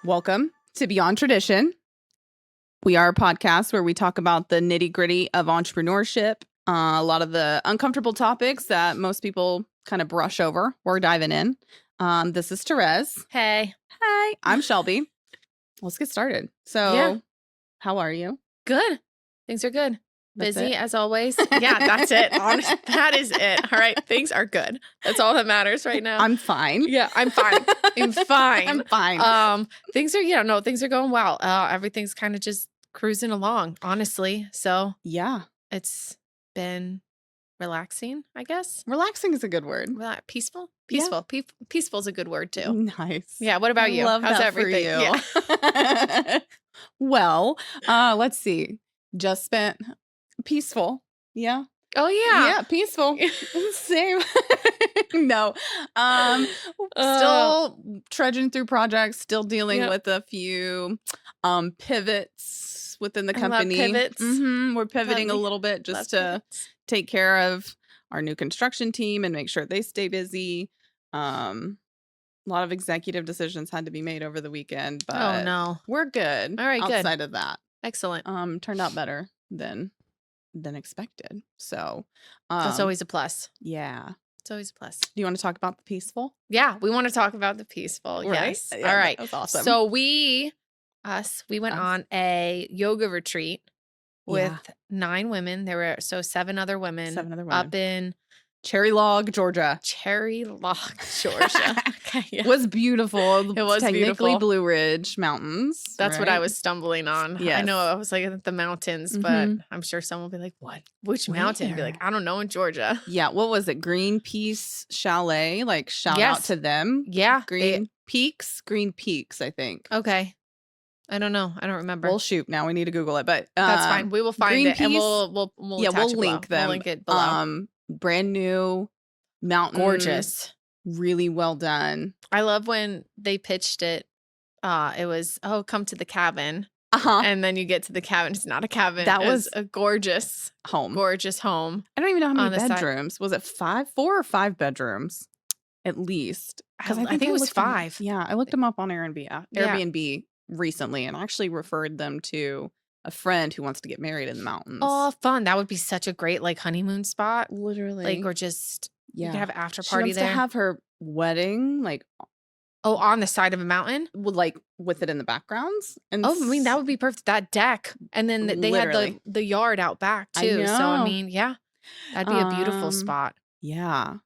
Welcome to Beyond Tradition. We are a podcast where we talk about the nitty-gritty of entrepreneurship, a lot of the uncomfortable topics that most people kind of brush over. We're diving in. This is Therese. Hey. Hi, I'm Shelby. Let's get started. So, How are you? Good. Things are good. That's Busy it? as always. Yeah, that's it. That is it. All right. Things are good. That's all that matters right now. I'm fine. Yeah, I'm fine. I'm fine. I'm fine. Things are going well. Everything's kind of just cruising along, honestly. So Yeah. it's been relaxing, I guess. Relaxing is a good word. Peaceful? Yeah. Peaceful is a good word too. Nice. Yeah. What about you? Love How's that everything? for you. Yeah. Well, let's see. Just spent peaceful. Yeah. Oh yeah. Yeah, peaceful. Same. No. Uh, Still trudging through projects, still dealing Yep. with a few pivots within the I love company. pivots. We're pivoting a me. little bit just to Love pivots. take care of our new construction team and make sure they stay busy. A lot of executive decisions had to be made over the weekend, but Oh no. we're good. All right, good. Outside of that, Excellent. turned out better than expected. So, That's always a plus. yeah. It's always a plus. Do you want to talk about the peaceful? Yeah, we want to talk about the peaceful. Right? Yes. Yeah, All right. that was awesome. So we went Us. on a yoga retreat with Yeah. 9 women. There were 7 other women. 7 other Up women. in Cherry Log, Georgia. Cherry Log, Georgia. Okay, yeah. Was beautiful. It was technically beautiful. Blue Ridge Mountains. That's what I right? was stumbling on. I Yes. know I was like the mountains, but Mhm. I'm sure someone will be like, "What? Which mountain?" I'd be like, "I don't know, in Georgia." Yeah. What was it? Greenpeace Chalet. Like shout out Yes. to them. Yeah. Green Peaks, I think. Okay. I don't know. I don't remember. Well, shoot. Now we need to Google it, but That's fine. We will find it, and Greenpeace- we'll yeah, attach we'll it below. link them. We'll link it below. Brand new mountain. Gorgeous. Really well done. I love when they pitched it. It was, come to the cabin, Uh-huh. and then you get to the cabin. It's not a cabin. That It's was a gorgeous home. home. I don't even know how on many the side. bedrooms. Was it 4 or 5 bedrooms? At least. I think it was looked them- 5. Yeah, I looked them up on Airbnb, Yeah. Airbnb recently and actually referred them to a friend who wants to get married in the mountains. Oh, fun! That would be such a great honeymoon spot. Literally. Or just you yeah. could have an after She party wants there. to have her wedding On the side of a mountain. with it in the backgrounds. And Oh, I mean that would be perfect. That deck, and then they had Literally. the yard out back I too. So I know. mean, yeah, that'd be a beautiful spot. Yeah.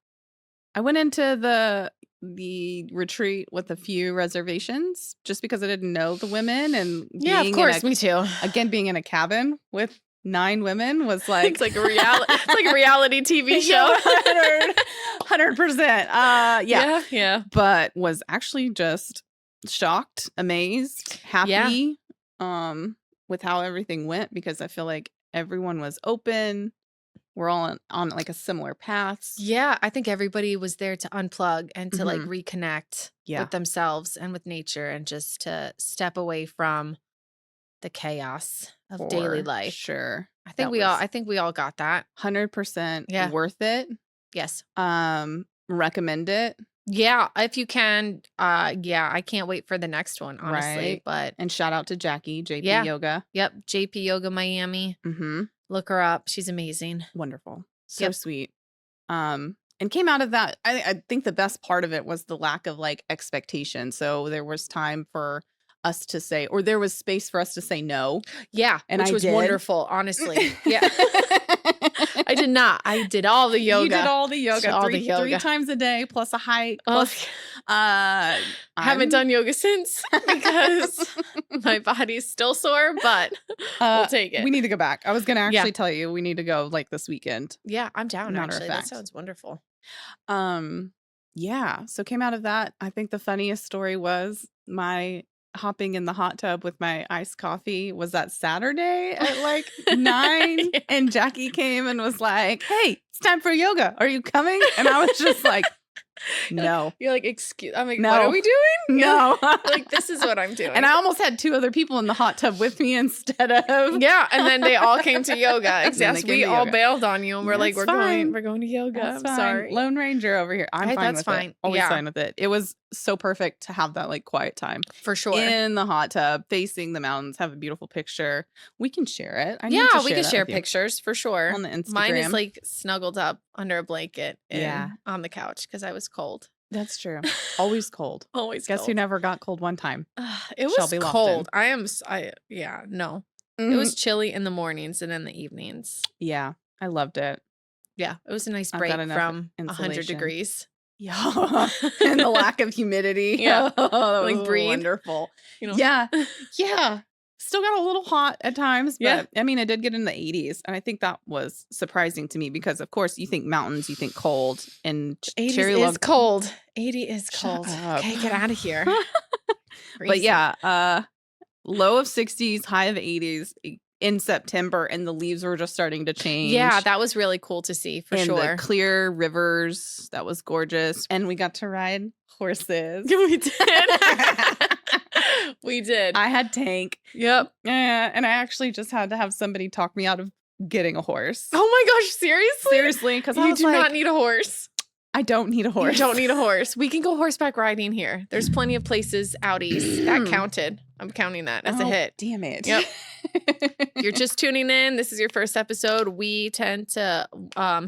I went into the retreat with a few reservations just because I didn't know the women and Yeah, of being course, in me too. being in a cabin with 9 women was like It's like a reality. It's like a reality TV show. 100%. Yeah. Yeah. But was actually just shocked, amazed, happy with how everything went because I feel like everyone was open. We're all on like a similar path. Yeah, I think everybody was there to unplug and to Mhm. reconnect Yeah. with themselves and with nature and just to step away from the chaos of daily For life. Sure. I think we all got that. 100% Yeah. worth it. Yes. Recommend it. Yeah, if you can. I can't wait for the next one, honestly. Right. But And shout out to Jackie, JP Yeah. Yoga. yep, JP Yoga Miami. Mm-hmm. Look her up. She's amazing. Wonderful. So Yep. sweet. And came out of that. I think the best part of it was the lack of expectation. So there was time for us to say, or there was space for us to say no. Yeah, And which I was did. wonderful, honestly. Yeah. I did not. I did all the yoga. You did all the yoga, All the 3 yoga. times a day, plus a hike. Oh, Plus, I haven't done yoga since because my body's still sore, but we'll take it. We need to go back. I was going to Yeah. actually tell you we need to go this weekend. Yeah, I'm down, Matter of actually. That fact. sounds wonderful. Yeah. So came out of that. I think the funniest story was my hopping in the hot tub with my iced coffee was that Saturday at 9 Yeah. and Jackie came and was like, "Hey, it's time for yoga. Are you coming?" And I was just like, no. You're like, excuse. I'm like, No. what are we doing? No. Like, this is what I'm doing. And I almost had 2 other people in the hot tub with me instead of yeah, and then they all came to yoga. then they Yes, came we to all yoga. bailed on you, and we're like, That's we're fine. going to yoga. That's I'm fine. sorry. Lone Ranger over here. I'm Right, fine that's with fine. it. Always Yeah. fine with it. It was so perfect to have that like quiet time For sure. in the hot tub, facing the mountains, have a beautiful picture. We can share it. We can share pictures for sure. On the Instagram. Mine is like snuggled up under a blanket on the couch because I was cold. That's true. Always cold. Always Guess cold. who never got cold one time? It was Shelby cold. Lofton. No. It was chilly in the mornings and in the evenings. Yeah, I loved it. Yeah, it was a nice I've break got enough from 100 insulation. degrees. Yeah, and the lack of humidity. Yeah. Oh, that Like was breathe. wonderful. You know? Yeah, yeah. Still got a little hot at times, but Yeah. I mean, it did get in the 80s, and I think that was surprising to me because, of course, you think mountains, you think cold, and 80 Cherry is Log. cold. 80 is Shut cold. up. Okay, get out of here. But Crazy. yeah, low of 60s, high of 80s in September, and the leaves were just starting to change. Yeah, that was really cool to see for and sure. the clear rivers, that was gorgeous, and we got to ride horses. We did. We did. I had Tank. Yep. And I actually just had to have somebody talk me out of getting a horse. Oh my gosh, seriously? Seriously, because I You was do like, not need a horse. I don't need a horse. You don't need a horse. We can go horseback riding here. There's plenty of places, outies. That counted. I'm counting that as a hit. Damn it. Yep. You're just tuning in. This is your first episode. We tend to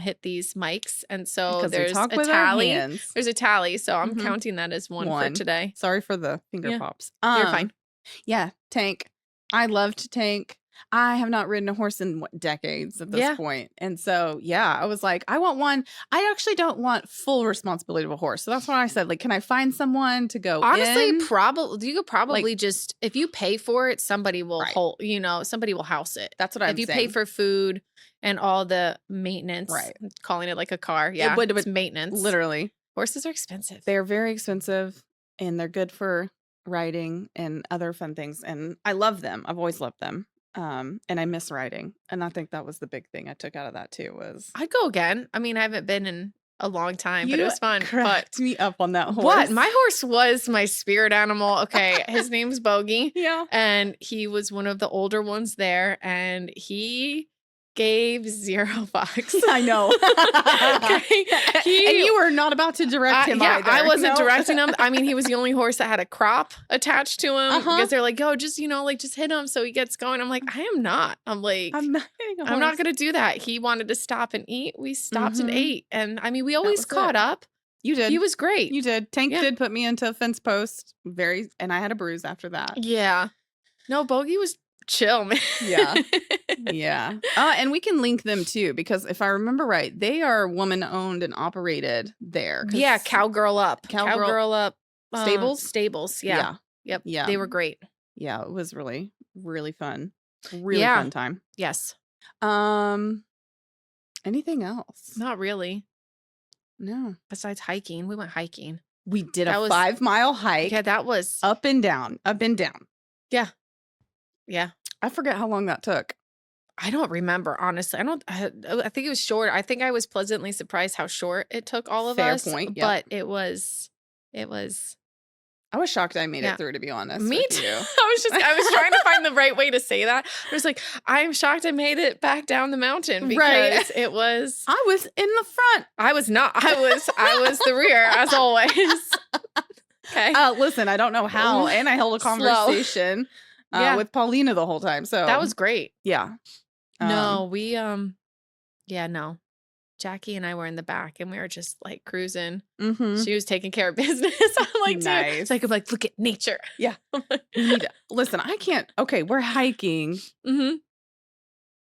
hit these mics. And so Because we there's talk a with our tally. hands. There's a tally. So I'm Mhm. counting that as one for today. Sorry for the finger Yeah. pops. You're fine. Yeah, Tank. I loved Tank. I have not ridden a horse in decades at this point. And so, yeah, I was like, I want one. I actually don't want full responsibility of a horse. So that's why I said, like, can I find someone to go Honestly, in? probably you could probably just, if you pay for it, somebody will Right. somebody will house it. That's what I'm If you saying. pay for food and all the maintenance, Right. I'm calling it like a car. Yeah, would- it's maintenance. Literally. Horses are expensive. They're very expensive and they're good for riding and other fun things. And I love them. I've always loved them. And I miss riding. And I think that was the big thing I took out of that too was I'd go again. I mean, I haven't been in a long time, but it was fun. Cracked me up on that horse. What? My horse was my spirit animal. Okay, his name's Bogey. Yeah. And he was one of the older ones there, and he gave 0 fucks. I know. Okay. And you were not about to direct him either. I wasn't No. directing him. I mean, he was the only horse that had a crop attached to him because they're like, "Yo, just just hit him so he gets going." I'm like, I am not. I'm like, I'm not hitting a I'm not horse. gonna do that. He wanted to stop and eat. We stopped and Mhm. ate, and I mean, we always was caught it. up. You did. He was great. You did. Tank Yeah. did put me into a fence post. And I had a bruise after that. Yeah. No, Bogey was chill, man. Yeah. Yeah. And we can link them too, because if I remember right, they are woman owned and operated there. 'Cause- Yeah, Cowgirl Up. Cowgirl Up. Stables? Stables. Yeah. Yep. Yeah. They were great. Yeah. It was really, really fun. Really Yeah. fun time. Yes. Anything else? Not really. No. Besides hiking. We went hiking. We did That a was- 5-mile hike Yeah, that was. up and down, up and down. Yeah. I forget how long that took. I don't remember, honestly. I think it was short. I think I was pleasantly surprised how short it took all of Fair us. point, yep. But it was. I was shocked I made Yeah. it through, to be honest. Me with too. you. I was trying to find the right way to say that. I was like, I'm shocked I made it back down the mountain because Right. it was. I was in the front. I was not. I was the rear as always. Okay. Listen, I don't know how, and I held a Slow. conversation Yeah. with Paulina the whole time. So That was great. yeah. No, we yeah, no. Jackie and I were in the back and we were just like cruising. Mhm. She was taking care of business. I'm like, dude. Nice. So I could be like, look at nature. Yeah. We need to- listen, I can't. Okay, we're hiking. Mm-hmm.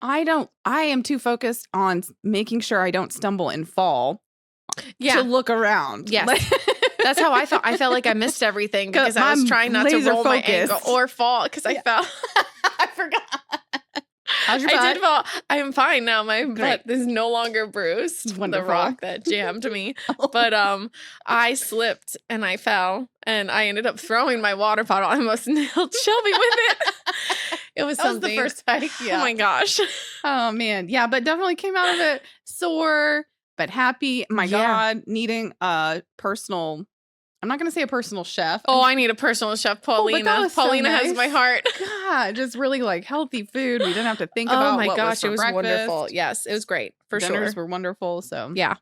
I am too focused on making sure I don't stumble and fall Yeah. to look around. Yes. Like- That's how I felt. I felt like I missed everything because I was I'm trying not to laser roll my ankle focused. or fall because I Yeah. fell. I forgot. How's your I butt? did fall. I am fine now. My Great. butt is no longer bruised. Wonderful. The rock that jammed me. But I slipped and I fell and I ended up throwing my water bottle. I almost nailed Shelby with it. It was That was something. the first hike. Yeah. Oh my gosh. Oh man, yeah, but definitely came out of it sore but happy. My Yeah. God, needing a personal. I'm not gonna say a personal chef. Oh, I need a personal chef, but that Paulina. was so Paulina has nice. my heart. God, just really like healthy food. We didn't have to think Oh about. my what gosh, was it was for wonderful. breakfast. Yes, it was great for Dinners sure. were wonderful. So Yeah.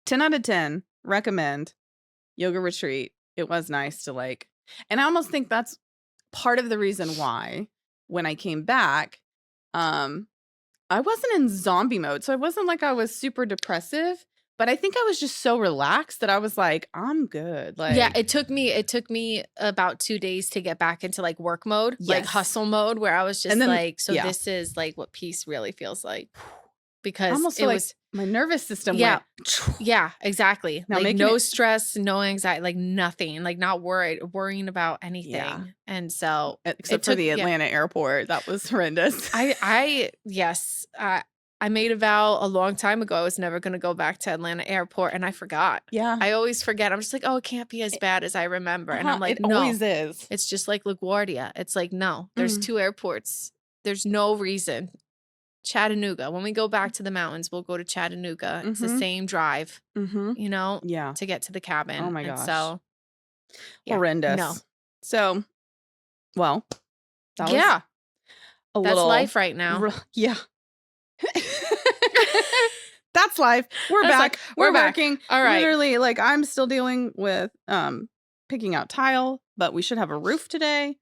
10 out of 10. Recommend yoga retreat It was nice to like, and I almost think that's part of the reason why when I came back, um, I wasn't in zombie mode. So it wasn't like I was super depressive, but I think I was just so relaxed that I was like, I'm good. Like, Yeah, it took me about 2 days to get back into like work mode, like Yes. hustle mode, where I was just And then- like, so yeah. this is like what peace really feels like. Because almost it feel like was my nervous system Yeah. went. yeah, exactly. Now like making no it- stress, no anxiety, like nothing, like not worrying about anything. Yeah. And so Except for took- the yeah. Atlanta airport. That was horrendous. yes, I made a vow a long time ago. I was never going to go back to Atlanta airport, and I forgot. yeah. I always forget. I'm just like, oh, it can't be as bad as I remember. And I'm like, it no, always is. it's just like LaGuardia. It's like, no, there's Mhm. 2 airports. There's no reason. Chattanooga. When we go back to the mountains, we'll go to Chattanooga. It's the Mhm. same drive, Mm-hmm. you know, Yeah. to get to the cabin. Oh my And gosh. so, yeah, Horrendous. no. So, well, that was yeah, a that's little life right now. Yeah. That's life. We're That's back. life. We're We're back. working. All right. Literally, like I'm still dealing with picking out tile, but we should have a roof today.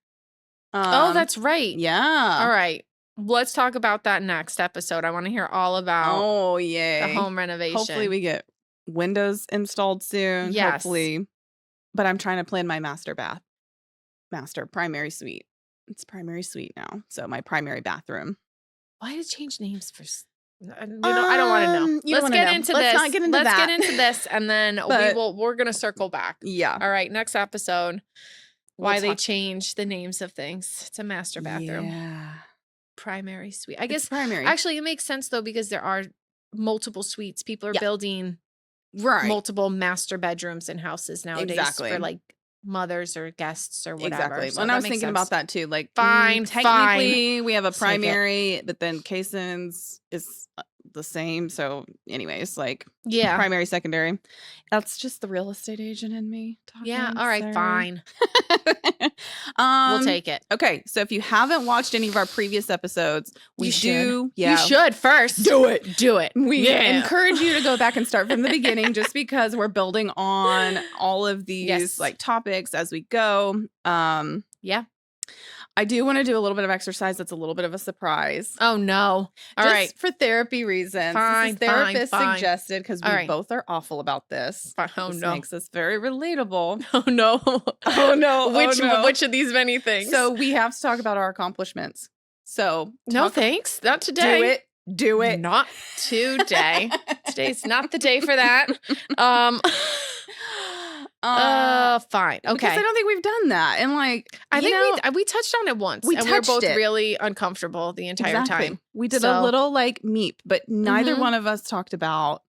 Oh, that's right. yeah. All right. Let's talk about that next episode. I want to hear all about Oh, the yay. home renovation. Hopefully we get windows installed soon. Yes. Hopefully. But I'm trying to plan my master primary suite. It's primary suite now. So my primary bathroom. Why did it change names for? I don't want to know. You don't Let's wanna get know. into Let's this. not get into Let's that. get into this, and then But- we're gonna circle back. Yeah. All right, next episode. Why We'll they talk- change the names of things. It's a master bathroom, Yeah. primary suite. I It's guess primary. actually it makes sense though because there are multiple suites. People are Yeah. building right. multiple master bedrooms in houses nowadays Exactly. for like mothers or guests or whatever. Exactly. So And I that was makes thinking sense. about that too. Like, Fine, technically, we have a Let's take it. primary, but then Cason's is the same. So, anyways, like Yeah. primary, secondary. That's just the real estate agent in me. Yeah. talking, All right. sir. Fine. we'll We'll take it. Okay, so if you haven't watched any of our previous episodes, we You do. should. Yeah, You should first. do it. Do it. We Yeah. encourage you to go back and start from the beginning just because we're building on all of these Yes. like topics as we go. Yeah. I do want to do a little bit of exercise that's a little bit of a surprise. Oh no. All Just right. for therapy reasons. Fine, This is fine, therapist fine. suggested because we All right. both are awful about this. Oh This no. makes us very relatable. Oh no. Oh no. Which of these many things? So we have to talk about our accomplishments. So no talk- thanks. Not today. do it. Do it. Not today. Today's not the day for that. Fine. Because Okay. I don't think we've done that. And like, I you think know, we touched on it once, we and we were touched both it. really uncomfortable the entire exactly. time. We did a So- little like meep, but neither Mhm. one of us talked about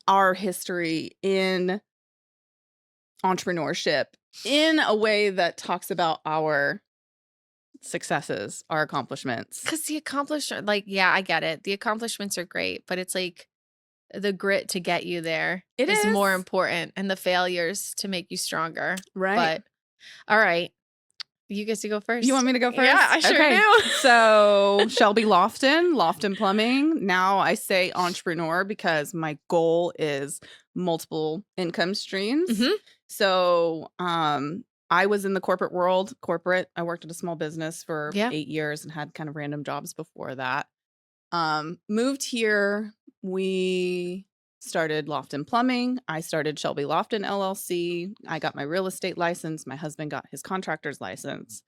our history in entrepreneurship in a way that talks about our successes, our accomplishments. Because the accomplishment, like, yeah, I get it. The accomplishments are great, but it's like the grit to get you there It is more is. important, and the failures to make you stronger. Right. But all right, you get to go first. You want me to go first? Yeah, I sure Okay. do. So Shelby Lofton Plumbing. Now I say entrepreneur because my goal is multiple income streams. Mhm. So I was in the corporate world. I worked at a small business for Yeah. 8 years and had kind of random jobs before that. Moved here. We started Lofton Plumbing. I started Shelby Lofton LLC. I got my real estate license. My husband got his contractor's license.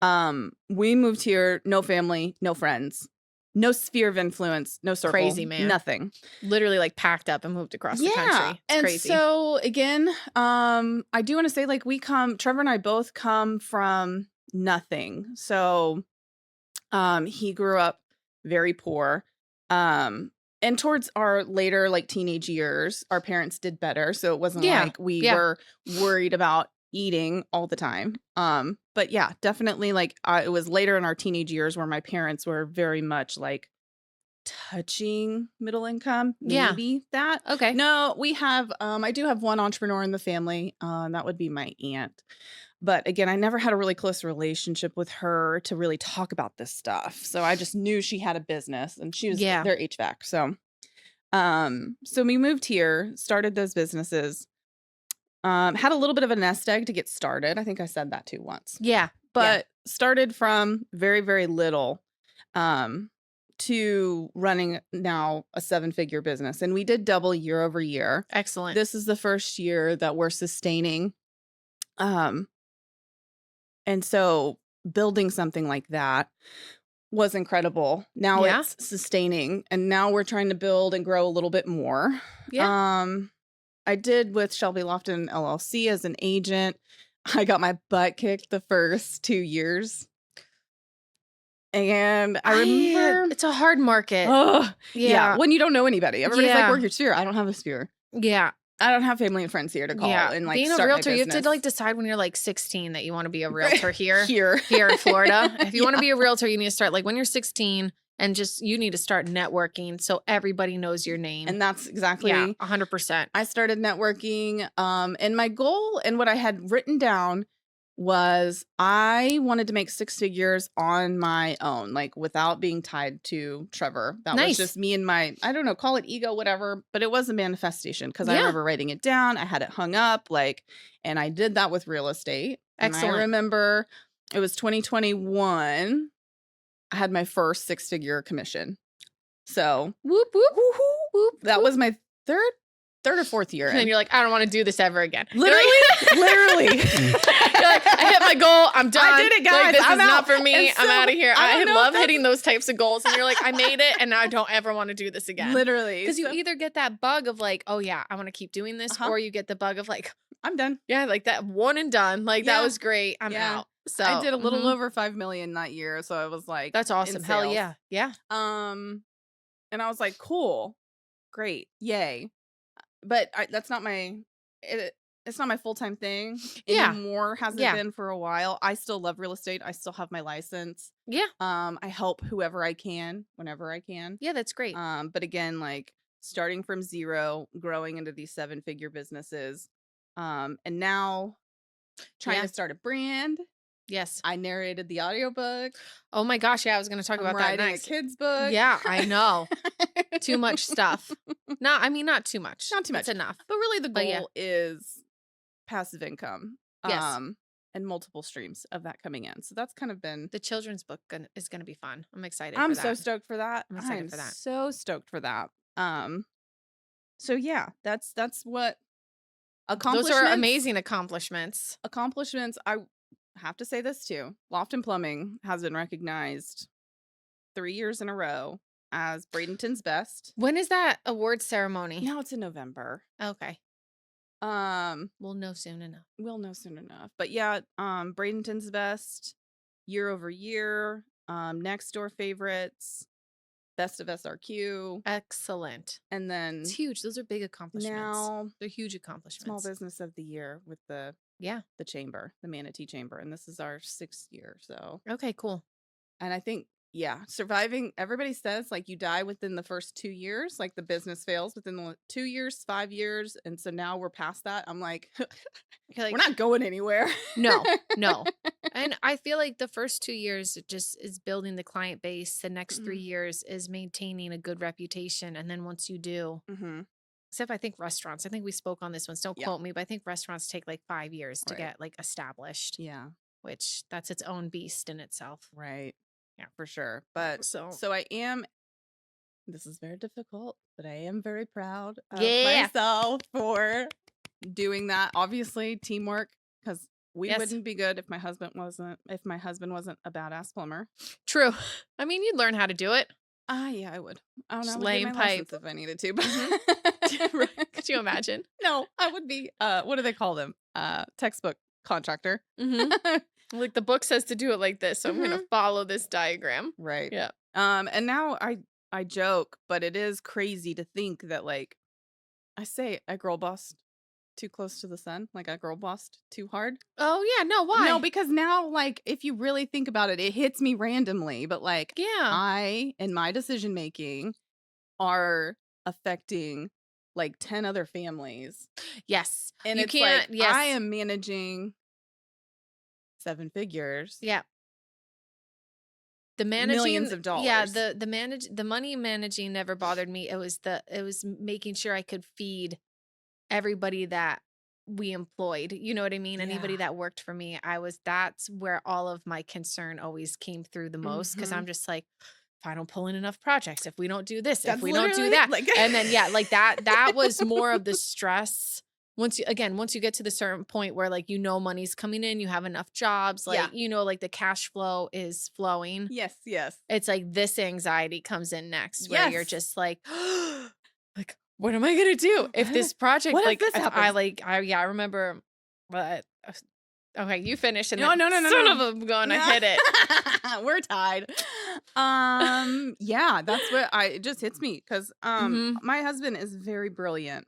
We moved here, no family, no friends, no sphere of influence, no circle. Crazy, man. Nothing. Literally like packed up and moved across the country. It's and crazy. so again, I do want to say like Trevor and I both come from nothing. So he grew up very poor. And towards our later like teenage years, our parents did better. So it wasn't Yeah, like we yeah. were worried about eating all the time. But yeah, definitely like it was later in our teenage years where my parents were very much like touching middle income. Yeah. Maybe that. okay. No, we have I do have one entrepreneur in the family. That would be my aunt. But again, I never had a really close relationship with her to really talk about this stuff. So I just knew she had a business and she was Yeah. their HVAC. So we moved here, started those businesses. Had a little bit of a nest egg to get started. I think I said that too once. Yeah. But started from very, very little to running now a 7-figure business. And we did double year over year. Excellent. This is the first year that we're sustaining. And so building something like that was incredible. Now Yeah. it's sustaining, and now we're trying to build and grow a little bit more. Yeah. I did with Shelby Lofton LLC as an agent. I got my butt kicked the first 2 years. And I remember it's a hard market. yeah, Yeah. when you don't know anybody. Everybody's like, Yeah. work your sphere. I don't have a sphere. Yeah. I don't have family and friends here to call Yeah. and like Being a start my realtor, you have to business. like decide when you're like 16 that you want to be a realtor here here. in Florida. If you want to Yeah. be a realtor, you need to start like when you're 16 and just you need to start networking so everybody knows your name. And that's exactly yeah, 100%. I started networking. And my goal and what I had written down was I wanted to make 6 figures on my own, like without being tied to Trevor. That was Nice. just me and my, I don't know, call it ego, whatever, but it was a manifestation because I Yeah. remember writing it down. I had it hung up, like, and I did that with real estate. And Excellent. I remember it was 2021. I had my first 6-figure commission. So Whoop, whoop, whoop, whoop. that was my third or fourth year. And then in. you're like, I don't want to do this ever again. Literally, literally. You're like, I hit my goal. I'm done. I did it, Like, guys. this I'm is not out. for me. And I'm so, out of here. I I don't know if love that's- hitting those types of goals. And you're like, I made it, and now I don't ever want to do this again. Literally. Because you So, either get that bug of like, oh yeah, I want to keep doing this, Uh-huh. or you get the bug of like, I'm done. yeah, like that one and done. Like that Yeah. was great. I'm Yeah. out. So I did a little mhm. over 5 million that year. So I was like, That's awesome. in Hell sales. yeah. Yeah. And I was like, cool, great, yay. But that's not my, it's not my full-time thing Yeah. anymore. Hasn't Yeah. been for a while. I still love real estate. I still have my license. Yeah. I help whoever I can, whenever I can. Yeah. That's great. But again, like starting from zero, growing into these 7-figure businesses. And now trying Yeah. to start a brand. Yes. I narrated the audiobook. Oh my gosh. Yeah. I was going to talk I'm about that writing next. a kid's book. Yeah. I know. Too much stuff. Not too much. Not too much. It's enough. But really the But goal yeah. is passive income. Yes. And multiple streams of that coming in. So that's kind of been The children's book is going to be fun. I'm excited. I'm for so that. stoked for that. I'm excited I'm for that. so stoked for that. So yeah, that's what Those accomplishments are amazing accomplishments. accomplishments. I have to say this too. Lofton Plumbing has been recognized 3 years in a row as Bradenton's best. When is that award ceremony? Now it's in November. Okay. We'll know soon enough. We'll know soon enough. But yeah, Bradenton's best year over year. Next door favorites, best of SRQ, Excellent. and then It's huge. Those are big accomplishments. now They're huge accomplishments. small business of the year with the Yeah. chamber, the Manatee Chamber, and this is our 6th year. So, Okay, cool. and I think surviving. Everybody says like you die within the first 2 years, like the business fails within the 2 years, 5 years, and so now we're past that. I'm like, You're like, we're not going anywhere. no, no. And I feel like the first 2 years it just is building the client base. The next 3 years is maintaining a good reputation. And then once you do, Mm-hmm. except I think restaurants, I think we spoke on this once. Don't Yeah. quote me, but I think restaurants take like 5 years to Right. get like established, Yeah. which that's its own beast in itself. Right. Yeah. For sure. But So- so I am, this is very difficult, but I am very proud of Yeah. myself for doing that. Obviously, teamwork, because we Yes. wouldn't be good if my husband wasn't a badass plumber. True. I mean, you'd learn how to do it. Yeah, I would. I don't know. I Just would get laying my pipe. license if I needed to. Right. Could you imagine? No, I would be what do they call them? Textbook contractor. Mm-hmm. Like the book says to do it like this, so I'm going to follow this diagram. Right. Yeah. And now I joke, but it is crazy to think that like I say I girl bossed too close to the sun, like I girl bossed too hard. Oh yeah, no, why? No, because now like if you really think about it, it hits me randomly, but like yeah, I and my decision making are affecting like 10 other families. yes, And you it's can't. like Yes, I am managing 7 figures. yeah. The managing Millions of Yeah, dollars. the money managing never bothered me. It was making sure I could feed everybody that we employed. You know what I mean? Anybody Yeah. that worked for me, that's where all of my concern always came through the most because I'm Mhm. just like, if I don't pull in enough projects, if we don't do this, if That's we don't do literally that. like And then yeah, like that was more of the stress. Once you get to the certain point where like money's coming in, you have enough jobs, Yeah. like like the cash flow is flowing. Yes, yes. It's like this anxiety comes in next where you're Yes. just like, like, what am I gonna do if this project What if like this if I happens? like I remember but okay, you finish and No, then no, no, no, son no. of a gun, I No. hit it. We're tied. Yeah, that's what it just hits me because Hmm. my husband is very brilliant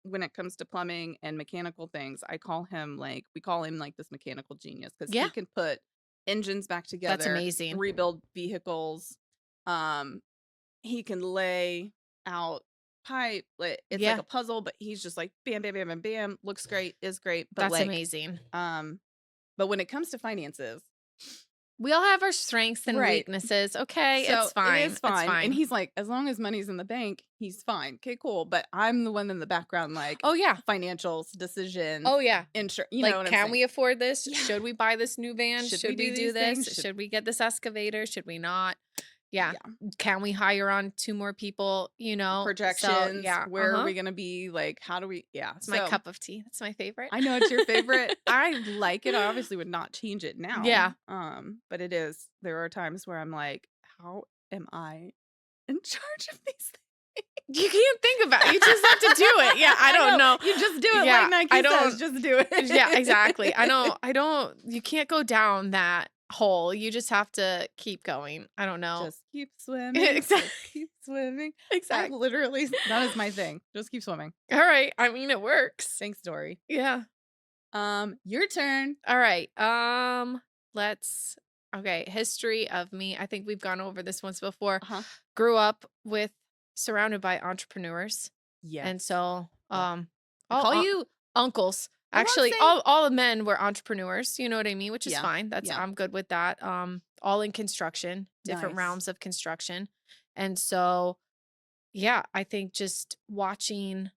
when it comes to plumbing and mechanical things. We call him like this mechanical genius because Yeah, he can put engines back that's together, amazing. rebuild vehicles. Um, he can lay out pipe. It's like Yeah, a puzzle, but he's just like bam, bam, bam, bam, bam. Looks great, is great, but that's like amazing. um, but when it comes to finances. We all have our strengths and Right. weaknesses. Okay, So it's it fine. is It's fine. And fine. he's like, as long as money's in the bank, he's fine. Okay, cool. But I'm the one in the background, like Oh yeah. financials, decisions, Oh yeah. insurance. You know Like, what I'm can saying? we afford this? Yeah. Should we buy this new van? Should Should we we do do these this? things? Should we get this excavator? Should we not? Yeah. Yeah. Can we hire on 2 more people? So Projections. yeah. Where are we going to be? Like, how do we? Yeah. It's my cup of tea. That's my favorite. I know it's your favorite. I like it. I obviously would not change it now. Yeah. But it is. There are times where I'm like, how am I in charge of these things? You can't think about it. You just have to do it. Yeah, I don't know. You just do it Yeah, like Nike I says. don't- Just do it. Yeah, exactly. I don't you can't go down that hole. You just have to keep going. I don't know. Just keep swimming. Exactly. Just keep swimming. I Exactly. literally, that is my thing. Just keep swimming. All right. I mean, it works. Thanks, Dory. Yeah. Your turn. All right. Okay, history of me. I think we've gone over this once before. Uh-huh. Grew up surrounded by entrepreneurs. Yes. And so I all call you uncles. I won't Actually, say- all the men were entrepreneurs, you know what I mean, which is Yeah, fine. yeah. I'm good with that. All in construction, different Nice. realms of construction. And so yeah, I think just watching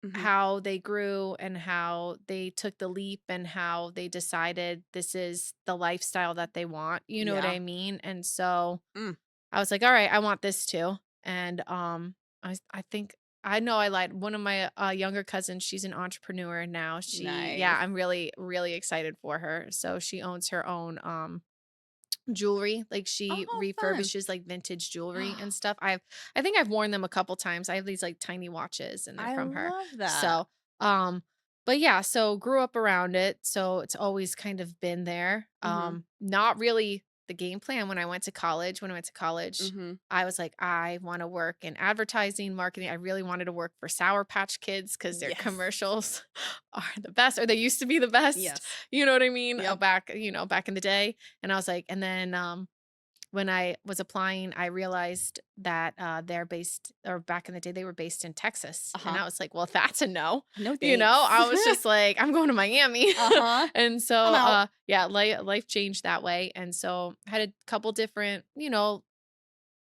Mhm. how they grew and how they took the leap and how they decided this is the lifestyle that they want. You know what Yeah. I mean? And so Mm. I was like, all right, I want this too. And I think I know I lied. One of my younger cousins, she's an entrepreneur now. Nice. Yeah, I'm really, really excited for her. So she owns her own jewelry. Like she Oh, fun. refurbishes like vintage jewelry and stuff. I think I've worn them a couple times. I have these like tiny watches and they're I from her. love that. So but yeah, so grew up around it. So it's always kind of been there. Mhm. Not really the game plan when I went to college. When I went to college, Mhm. I was like, I want to work in advertising, marketing. I really wanted to work for Sour Patch Kids because their Yes. commercials are the best, or they used to be the best. Yes. You know what I mean? Yep. Back in the day. And I was like, and then when I was applying, I realized that they're based, or back in the day, they were based in Texas. And Uh-huh. I was like, well, that's a no. No, I was just like, I'm going to Miami. Uh-huh. And so, I'm out. yeah, life changed that way. And so had a couple different,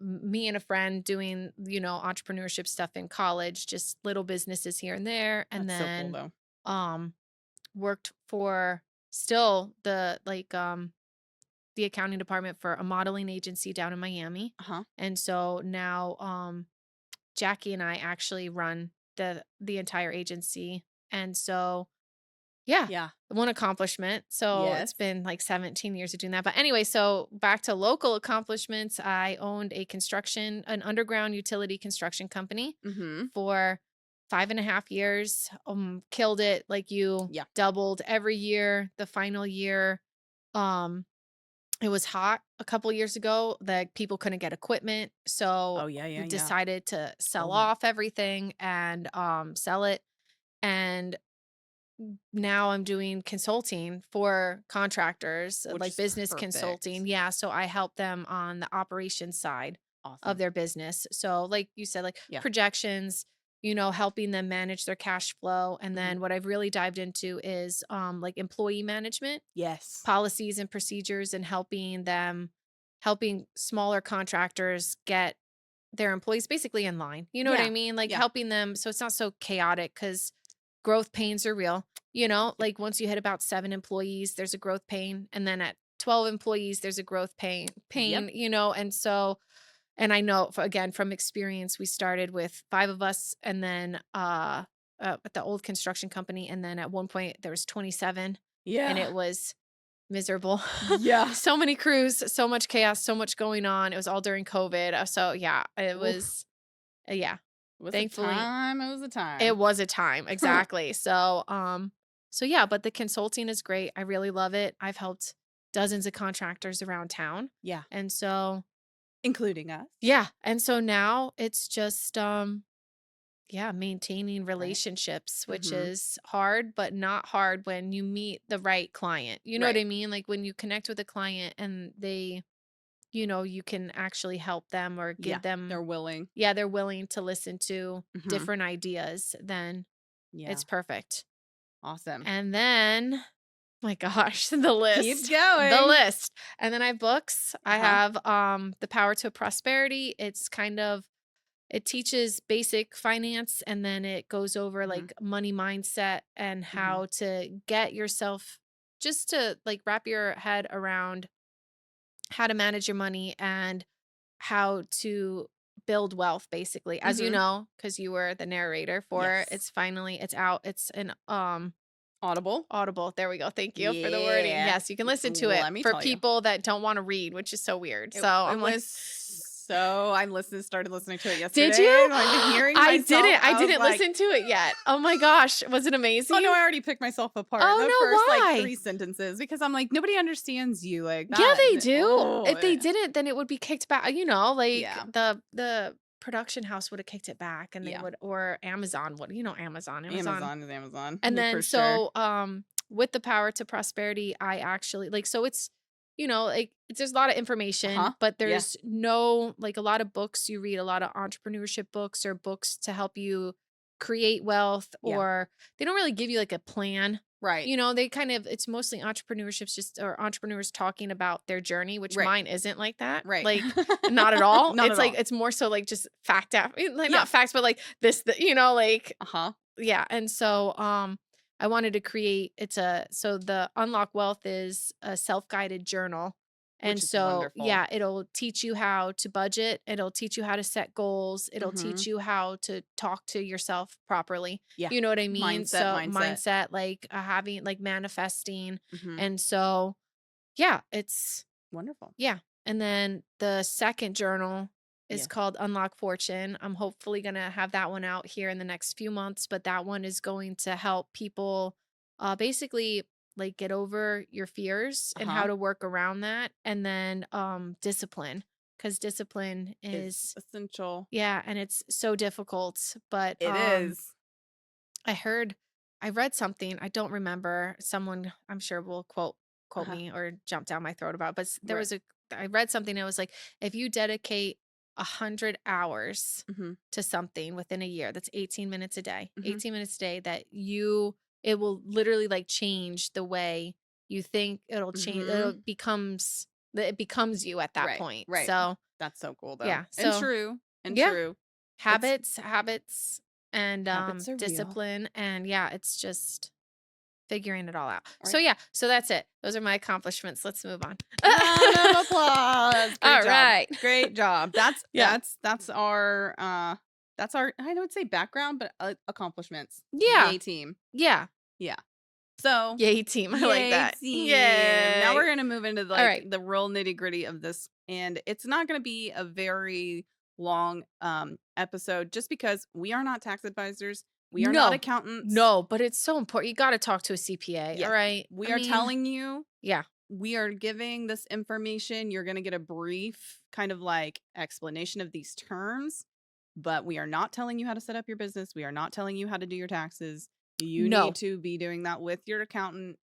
me and a friend doing, entrepreneurship stuff in college, just little businesses here and there. And That's then, so cool, though. worked for still the accounting department for a modeling agency down in Miami. Uh-huh. And so now, Jackie and I actually run the entire agency. And so, yeah, Yeah. one accomplishment. So Yes. it's been like 17 years of doing that. But anyway, so back to local accomplishments. I owned an underground utility construction company Mm-hmm. for 5.5 years. Killed it. Like Yeah. doubled every year. The final year, it was hot a couple years ago that people couldn't get equipment. So Oh, yeah, yeah, we yeah. decided to sell Totally. off everything and sell it. And now I'm doing consulting for contractors, Which like is business perfect. consulting. Yeah. So I help them on the operations side Awesome. of their business. So like you said, like Yeah. projections, helping them manage their cash flow. And Mhm. then what I've really dived into is like employee management, Yes. policies and procedures, and helping smaller contractors get their employees basically in line. You know what I Yeah. mean? Like Yeah. helping them so it's not so chaotic, because growth pains are real. You know, like once you hit about 7 employees, there's a growth pain. And then at 12 employees, there's a growth Yep. you know, and so, and I know again from experience, we started with 5 of us and then, at the old construction company. And then at one point there was 27 and Yeah. it was miserable. Yeah. So many crews, so much chaos, so much going on. It was all during COVID. So yeah, it Oof. was, yeah, It was a thankfully time. It was a it time. was a time. Exactly. So yeah, but the consulting is great. I really love it. I've helped dozens of contractors around town. Yeah. And so, Including us. yeah. And so now it's just, yeah, maintaining Right. relationships, which Mm-hmm. is hard, but not hard when you meet the right client. You know what Right. I mean? Like when you connect with a client and they, you know, you can actually help them or Yeah. give them, They're willing. yeah, they're willing to listen to Mm-hmm. different ideas, then Yeah. it's perfect. Awesome. And then, my gosh, the Keep list. The going. list. And then I have books. I Uh-huh. have The Power to Prosperity. It's kind of it teaches basic finance and then it goes over Mm-hmm. like money mindset and Mm-hmm. how to get yourself just to like wrap your head around how to manage your money and how to build wealth basically. As you Mm-hmm. know, because you were the narrator for it, Yes. it's out. It's an Audible. Audible. There we go. Thank you for the wording. Yeah. Yes, you can listen to it Let me for tell you. people that don't want to read, which is so weird. It So it I'm like, was so started listening to it did yesterday, you? like, hearing myself, I I was didn't like, listen to it yet. Oh my gosh, was it "Oh, no, amazing? I already picked myself apart the Oh first, no, like, why? 3 sentences," because I'm like, "Nobody understands you like Yeah, that." they do. If they Yeah. didn't, then it would be kicked back. You know, like Yeah. the production house would have kicked it back and they Yeah. would or Amazon would, Amazon. Amazon is Amazon, And yeah, then for sure. so with the power to prosperity, I actually like so it's like there's a lot of information, Uh-huh. but Yeah. there's no like a lot of books you read, a lot of entrepreneurship books or books to help you create wealth, Yeah. or they don't really give you like a plan. Right. They kind of it's mostly entrepreneurships just or entrepreneurs talking about their journey, which Right. mine isn't like that. Right. Like not at all. Not It's at like all. it's more so like just fact out like Yeah. not facts, but like this like Uh-huh. yeah, and so, I wanted to create so the Unlock Wealth is a self-guided journal, and Which is so, wonderful. yeah, it'll teach you how to budget, it'll teach you how to set goals, it'll teach Mhm. you how to talk to yourself properly, Yeah. you know what I mean? So, Mindset. mindset, like, having like, manifesting, Mhm. and so, yeah, it's Wonderful. yeah, and then the second journal is Yes. called Unlock Fortune. I'm hopefully gonna have that one out here in the next few months, but that one is going to help people basically like get over your fears and how Uh-huh. to work around that, and then discipline, because discipline Is is essential. yeah, and it's so difficult. But It is. I heard I read something, I don't remember, someone I'm sure will quote Uh-huh. me or jump down my throat about, but there Right. was a I read something, it was like if you dedicate 100 hours Mhm. to something within a year, that's 18 minutes a day. Mhm. 18 minutes a day it will literally like change the way you think, Mhm. it becomes you at that Right. point. Right. So, That's so cool though. yeah. And So, true. And yeah, true. It's habits and habits are real. discipline, and yeah, it's just figuring it all out. So Right. yeah, so that's it. Those are my accomplishments. Let's move on. Round of applause. Great All job. right. Great job. That's Yeah. that's our I would say background, but accomplishments. Yeah. Yay team. Yeah. Yeah. So, Yay team. I like yay that. team. Now Yay. we're gonna move into All right. the real nitty-gritty of this. And it's not gonna be a very long episode just because we are not tax advisors. We are not No. accountants. No, but it's so important. You got to talk to a CPA. All Yes. right. We I are mean, telling you, yeah. we are giving this information. You're gonna get a brief kind of like explanation of these terms, but we are not telling you how to set up your business. We are not telling you how to do your taxes. You No. need to be doing that with your accountant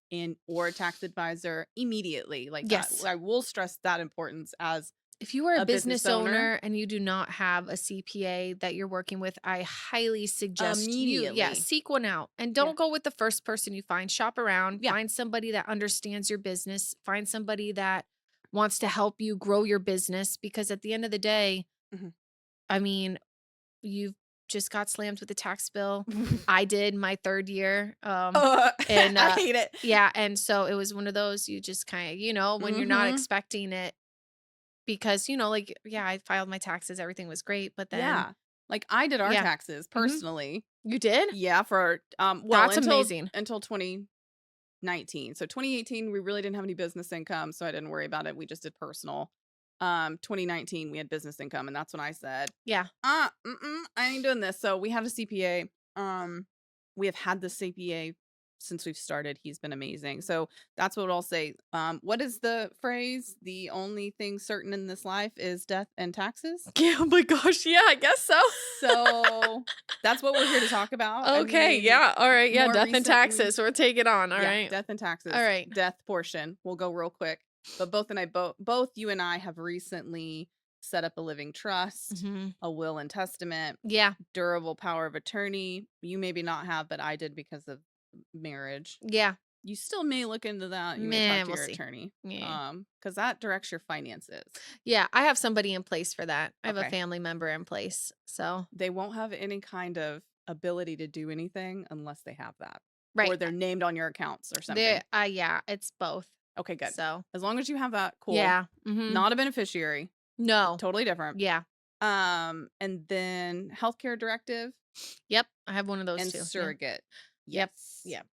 or a tax advisor immediately. Like Yes. I will stress that importance as If you are a a business owner. and you do not have a CPA that you're working with, I highly suggest Immediately. seek one out and Yeah. don't go with the first person you find. Shop around, Yeah. find somebody that understands your business, find somebody that wants to help you grow your business, because at the end of the day, Mhm. I mean, you've just got slammed with the tax bill. I did my 3rd year. And I hate it. yeah, and so it was one of those you just kind of, when you're not Mhm. expecting it because, like, yeah, I filed my taxes, everything was great, but then Yeah. Like, I did our yeah. taxes hmm personally. You did? Yeah, for, well, That's until amazing. 2019. So 2018, we really didn't have any business income, so I didn't worry about it. We just did personal. 2019, we had business income, and that's when I said, Yeah. I ain't doing this. So we had a CPA. We have had the CPA since we've started. He's been amazing. So that's what I'll say. What is the phrase? The only thing certain in this life is death and taxes. Yeah, oh my gosh, yeah, I guess so. So that's what we're here to talk about. I Okay, mean, yeah, all right, yeah, more death and recently, taxes. We're taking on, all yeah, right. death and taxes. All right. Death portion. We'll go real quick. But both you and I have recently set up a living trust, hmm a will and testament, Yeah, durable power of attorney. You maybe not have, but I did because of marriage. yeah. You still may look into that. You may talk Man, to we'll your see. attorney. Yeah. Because that directs your finances. Yeah, I have somebody in place for that. I have a Okay. family member in place. So, They won't have any kind of ability to do anything unless they have that. right. Or they're named on your accounts or They something. yeah, it's both. Okay, good. So, As long as you have that, cool. yeah. Not a beneficiary. No. Totally different. Yeah. And then healthcare directive Yep, I have one of those and too. Yeah. surrogate. Yep. Yes. Yep.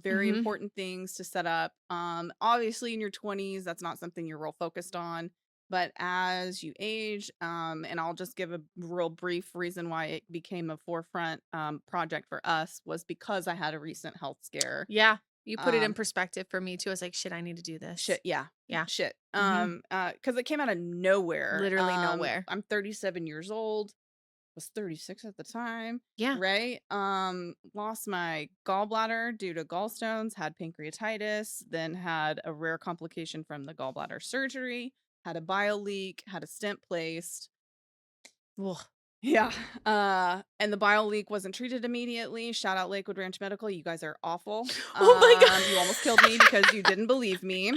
Very Mhm. important things to set up. Obviously in your 20s, that's not something you're real focused on. But as you age, and I'll just give a real brief reason why it became a forefront project for us was because I had a recent health scare. Yeah. You put it in Um, perspective for me too. I was like, shit, I need to do this. shit, yeah, Yeah. shit. Mhm. Because it came out of nowhere. Literally nowhere. I'm 37 years old. Was 36 at the time, Yeah. right? Lost my gallbladder due to gallstones, had pancreatitis, then had a rare complication from the gallbladder surgery, had a bile leak, had a stent placed. Ugh. Yeah. And the bile leak wasn't treated immediately. Shout out Lakewood Ranch Medical. You guys are awful. Oh my god. You almost killed me because you didn't believe me.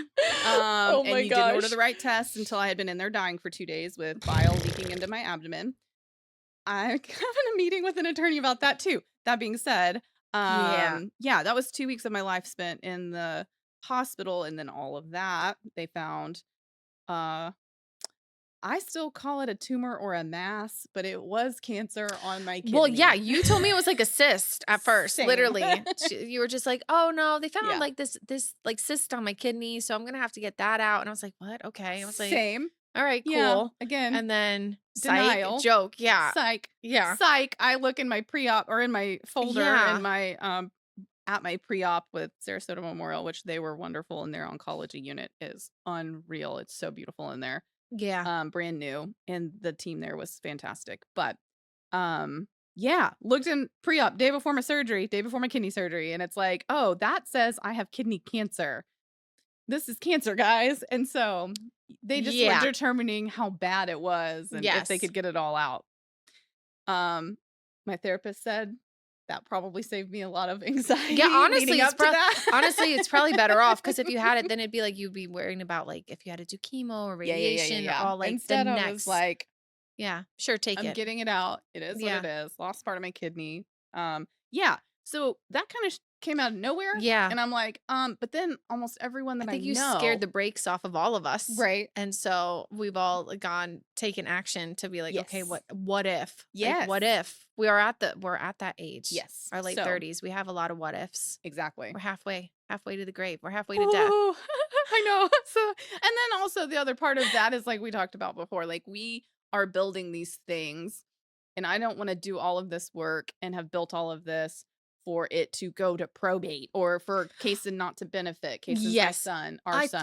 Oh And my you didn't order gosh. the right tests until I had been in there dying for 2 days with bile leaking into my abdomen. I'm having a meeting with an attorney about that too. That being said, Yeah. yeah, that was 2 weeks of my life spent in the hospital, and then all of that they found. Uh, I still call it a tumor or a mass, but it was cancer on my Well, yeah, kidney. you told me it was like a cyst at first, Same. literally. You were just like, "Oh no, they found Yeah. like this like cyst on my kidney, so I'm gonna have to get that out." And I was like, "What? Okay." I was like, Same. "All right, Yeah. cool." Again, And then denial. psych joke, yeah, Psych. yeah, Psych. I look in my pre-op or in my folder yeah, in my at my pre-op with Sarasota Memorial, which they were wonderful, and their oncology unit is unreal. It's so beautiful in there. yeah, Brand new, and the team there was fantastic. But yeah, looked in pre-op day before my surgery, day before my kidney surgery, and it's like, oh, that says I have kidney cancer. This is cancer, guys. And so they just were yeah, determining how bad it was and if they yes, could get it all out. Um, my therapist said that probably saved me a lot of anxiety yeah. Honestly, leading it's up to that. honestly it's probably better off because if you had it, then it'd be like you'd be worrying about like if you had to do chemo or radiation, Yeah. all like the Instead, I was next. like, Yeah, sure, take I'm it. getting it out. It is what Yeah, it is. Lost part of my kidney. Yeah. So that kind of came out of nowhere. yeah. And I'm like, but then almost everyone I that I think you scared the know, brakes off of all of us. right? And so we've all taken action to be like, okay, Yes. what if? Like, what Yes. if? We're at that age. Yes. Our late So 30s. We have a lot of what ifs. exactly. We're halfway to the grave. We're halfway to death. Ooh, I know. So, and then also the other part of that is like we talked about before, like we are building these things, and I don't want to do all of this work and have built all of this for it to go to probate or for Kason not to benefit. Kason's my Yes. son, our I son.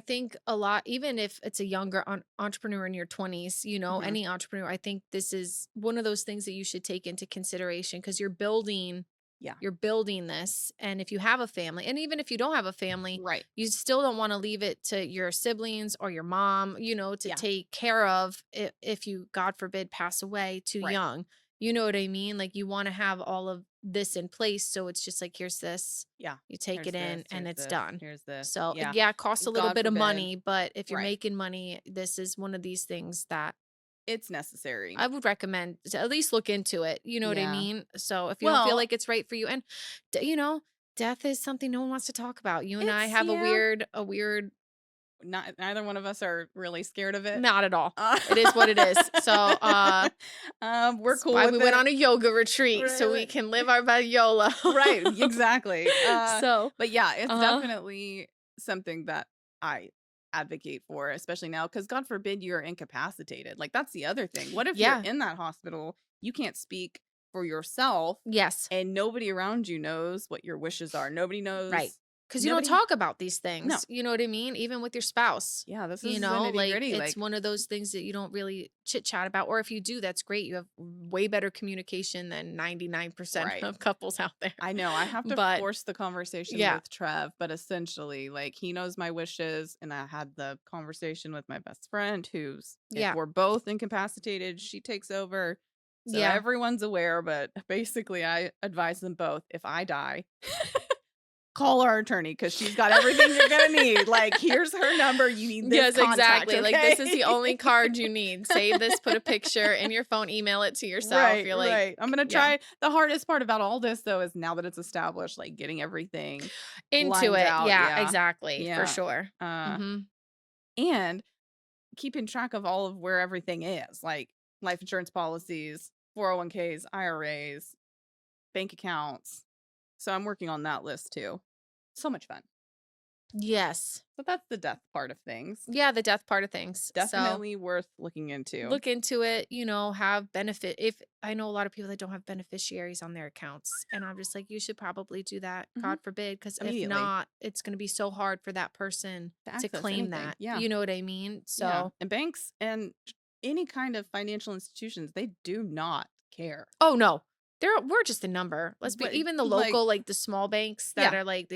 think a lot, even if it's a younger entrepreneur in your 20s, Mhm. any entrepreneur, I think this is one of those things that you should take into consideration because you're building Yeah. this. And if you have a family, and even if you don't have a family, Right. you still don't want to leave it to your siblings or your mom, to Yeah. take care of if you, God forbid, pass away too Right. young. You know what I mean? Like you want to have all of this in place. So it's just like, here's this, Yeah. you take Here's it in this, and here's it's this, done. here's this. So Yeah. yeah, it costs a little God bit of forbid. money, but if you're Right. making money, this is one of these things that it's necessary. I would recommend to at least look into it. You know what I Yeah. mean? So if you don't feel Well, like it's right for you, and death is something no one wants to talk about. You and I it's have yeah. a weird, Not neither one of us are really scared of it. not at all. Uh, It is what it is. So we're that's cool why with we went it. on a yoga retreat Right, so we right. can live our best YOLO. Right, exactly. So, But yeah, it's uh, definitely something that I advocate for, especially now, because God forbid you're incapacitated. Like that's the other thing. What if you're yeah, in that hospital, you can't speak for yourself, yes, and nobody around you knows what your wishes are. Nobody right. knows. Because you don't Nobody. talk about these No. things. You know what I mean? Even with your spouse. Yeah, this is the nitty Like gritty. it's Like, one of those things that you don't really chit chat about. Or if you do, that's great. You have way better communication than 99% right. of couples out there. I know I have to But force the conversation yeah, with Trev, but essentially, like, he knows my wishes, and I had the conversation with my best friend, who's if yeah, we're both incapacitated, she takes over. So yeah. everyone's aware, but basically, I advise them both. If I die, call our attorney because she's got everything you're gonna need. Like, here's her number. You need this Yes, contact, exactly. Like this is okay? the only card you need. Save this, put a picture in your phone, email it to yourself. Right, You're like, right. I'm gonna yeah, try. The hardest part about all this, though, is now that it's established, like getting everything into lined it. out. Yeah, Yeah, exactly. For yeah. sure. Uh, Mm-hmm. and keeping track of all of where everything is, like life insurance policies, 401ks, IRAs, bank accounts. So I'm working on that list too. So much fun. Yes. So that's the death part of things. Yeah, the death part of things. So Definitely worth looking into. look into it, have benefit. If I know a lot of people that don't have beneficiaries on their accounts, and I'm just like, you should probably do that, Mhm. God forbid, because if Immediately not, it's going to be so hard for that person to to access claim anything. that. Yeah. You know what I mean? Yeah. So, And banks and any kind of financial institutions, they do not care. oh no, we're just a number. Let's be But even the like, local, like the small banks that yeah, are like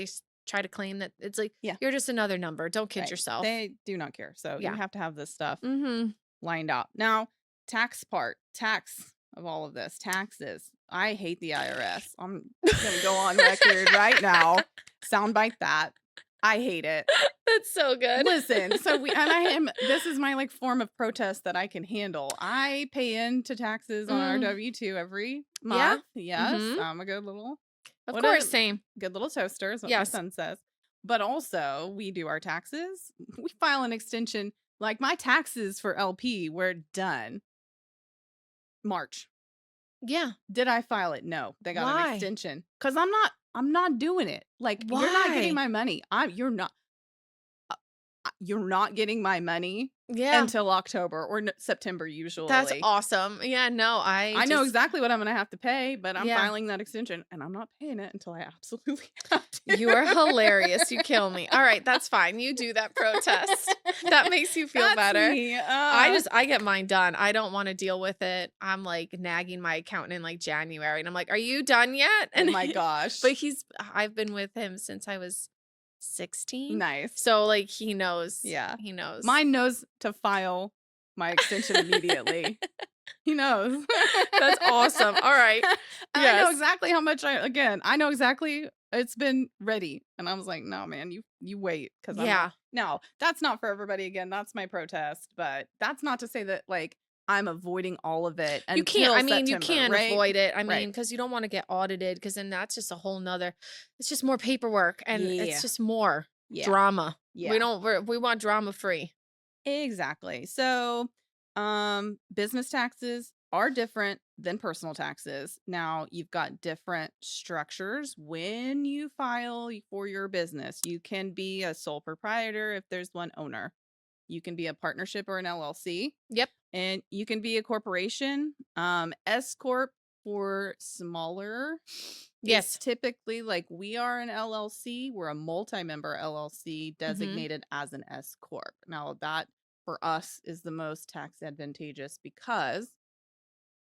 try to claim that it's like yeah, you're just another number. Don't kid right. yourself. They do not care. So you Yeah. have to have this stuff Mm-hmm. lined out. Now, tax of all of this, taxes. I hate the IRS. I'm gonna go on record right now. Soundbite that. I hate it. That's so good. Listen, so this is my like form of protest that I can handle. I pay into taxes on our Mm, W-2 every yeah. month. Yes, Mm-hmm. I'm a good little Of what a course, same. good little toaster is what my Yes. son says. But also, we do our taxes. We file an extension. Like my taxes for LP were done March. Yeah. Did I file it? No. They got an Why? extension cuz I'm not doing it. Like you're not getting Why? my money. You're not getting my money Yeah. until October or September That's usually. awesome. Yeah, no, I I know just exactly what I'm going to have to pay, but I'm yeah. filing that extension and I'm not paying it until I absolutely have You are to. hilarious. You kill me. All right, that's fine. You do that protest. That makes you feel That's better. me. I get mine done. I don't want to deal with it. I'm like nagging my accountant in like January and I'm like, "Are you done yet?" Oh And my gosh. but I've been with him since I was 16. Nice. So like he knows. Yeah. He knows. Mine knows to file my extension immediately. He knows. That's awesome. All right. I know Yes. exactly how much I know exactly it's been ready. And I was like, no, man, you wait. Cause I'm Yeah. no, that's not for everybody. Again, that's my protest. But that's not to say that like I'm avoiding all of it You can't, until I mean, you September, can't right? avoid it. I Right. mean, because you don't want to get audited, because then that's just a whole nother, it's just more paperwork and Yeah. it's just more Yeah. drama. Yeah. We want drama free. Exactly. So, business taxes are different than personal taxes. Now, you've got different structures when you file for your business. You can be a sole proprietor if there's one owner. You can be a partnership or an LLC, Yep. and you can be a corporation. S corp for smaller is Yes. typically like we are an LLC. We're a multi-member LLC Mm-hmm. designated as an S corp. Now that for us is the most tax advantageous because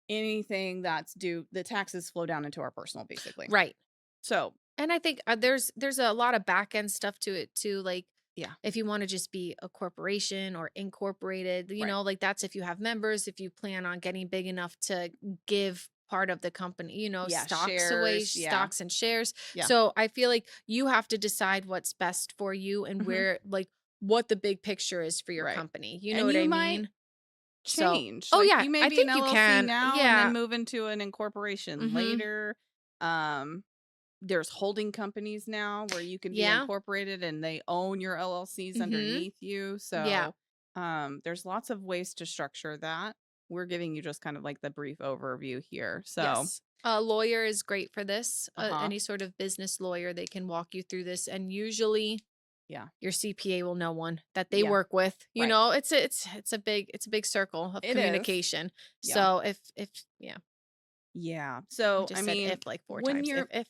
anything that's due, the taxes flow down into our personal, basically. Right. So And I think there's a lot of back end stuff to it too. Like yeah, if you want to just be a corporation or incorporated, right. like that's if you have members, if you plan on getting big enough to give part of the company, Yeah, stocks away, shares. Yeah, stocks and shares. yeah. So I feel like you have to decide what's best for you and Mhm. where, like, what the big picture is for your Right. company. You know And what you I might mean? So, change. oh Like yeah, you may I be an think you LLC can. now and Yeah. then move into an incorporation Mm-hmm. later. Um, there's holding companies now where you can be Yeah. incorporated and they own your LLCs Mm-hmm. underneath you. Yeah. So there's lots of ways to structure that. We're giving you just kind of like the brief overview here. So, Yes. A lawyer is great for this. uh-huh. Any sort of business lawyer, they can walk you through this, and usually Yeah. your CPA will know one that they Yeah. work with. You Right. know, it's a big circle of It is. communication. Yeah. So if yeah, Yeah. I So, just I said mean, if like 4 when times. you're If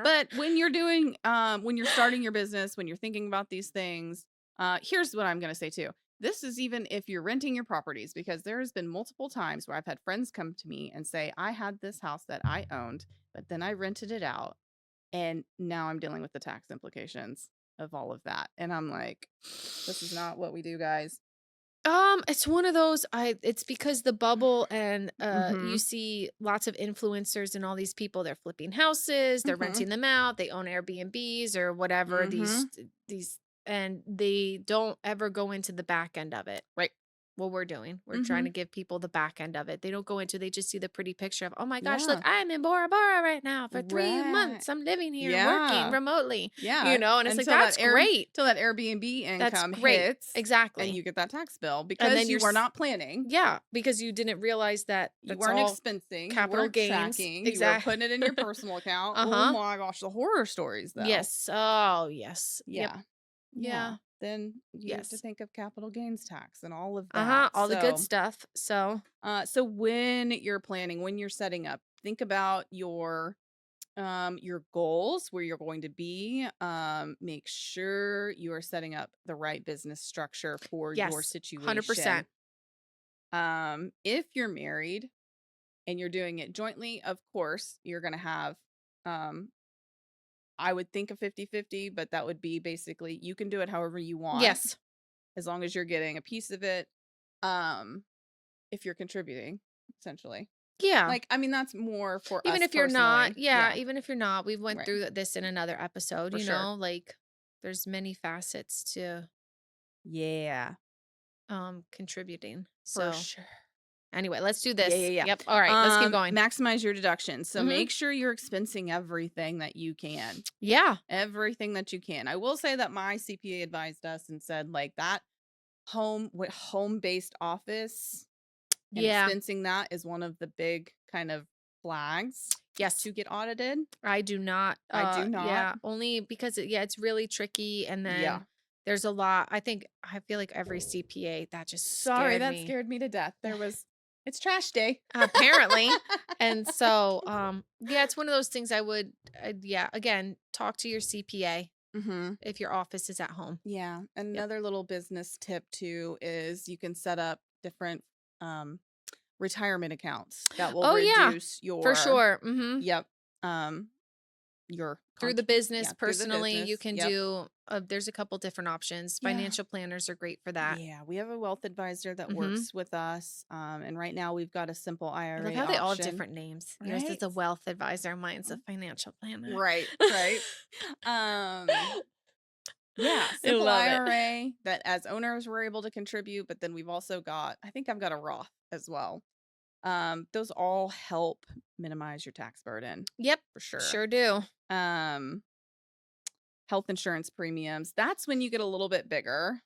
but when you're doing when you're starting your business, when you're thinking about these things, here's what I'm going to say too. This is even if you're renting your properties, because there has been multiple times where I've had friends come to me and say, I had this house that I owned, but then I rented it out and now I'm dealing with the tax implications of all of that. And I'm like, this is not what we do, guys. It's one of those. It's because the bubble, and you Mhm. see lots of influencers and all these people. They're flipping houses, they're Mhm. renting them out, they own Airbnbs or whatever. Mhm. These, and they don't ever go into the back end of it. Right. What we're doing, we're trying to Mhm. give people the back end of it. They don't go into. They just see the pretty picture of, oh my gosh, look, Yeah. I'm in Bora Bora right now for 3 Right. months. I'm living here, working Yeah. remotely. Yeah, You know, and it's like until that that's great. till that Airbnb That's income great. hits and Exactly. you get that tax bill And because then you were not planning. yeah, because you didn't realize that You that's weren't all expensing, you capital weren't gains. tracking, you were Exactly. putting it in your personal account. Oh Uh-huh. my gosh, the horror stories though. Yes. Oh, yes. Yep. Yeah. Yeah. Yeah. Then you have to Yes. think of capital gains tax and all of Uh-huh. that. All the good stuff. So, So when you're planning, when you're setting up, think about your goals, where you're going to be. Make sure you are setting up the right business structure for your yes, situation. 100%. If you're married and you're doing it jointly, of course you're going to have um I would think a 50-50, but that would be basically you can do it however you want Yes. as long as you're getting a piece of it. um if you're contributing, essentially. Yeah. Like, I mean, that's more for Even us if you're not, personally. yeah, even if you're not, we've went Right. through this in another episode, For you sure. know, like there's many facets to Yeah, contributing. for So, sure. anyway, let's do Yeah, this. yeah, yeah. Yep. All right, let's keep going. Maximize your deductions. So Mhm. make sure you're expensing everything that you can. Yeah. Everything that you can. I will say that my CPA advised us and said like that home-based office and Yeah. expensing that is one of the big kind of flags Yes. to get audited. I do not. I do Yeah, not. only because it's really tricky, and then Yeah. there's a lot. I feel like every CPA that just Sorry, scared that me. scared me to death. It's trash day. Apparently. And so, yeah, it's one of those things yeah, again, talk to your CPA Mhm. if your office is at home. Yeah. Yep. Another little business tip too is you can set up different retirement accounts that will Oh yeah, reduce your for sure. Mm-hmm. yep your Through the business, through the personally, you business. can Yep. do. There's a couple different options. Yeah. Financial planners are great for that. Yeah, we have a wealth advisor that Mm-hmm. works with us. And right now we've got a simple I IRA love how they all have option. different names. Yours is Right? a wealth advisor. Mine's a financial planner. Right, right. Yeah, I simple love it. IRA that as owners we're able to contribute, but then we've also got, I think I've got a Roth as well. Those all help minimize your tax burden Yep, for sure. sure do. Health insurance premiums, that's when you get a little bit bigger.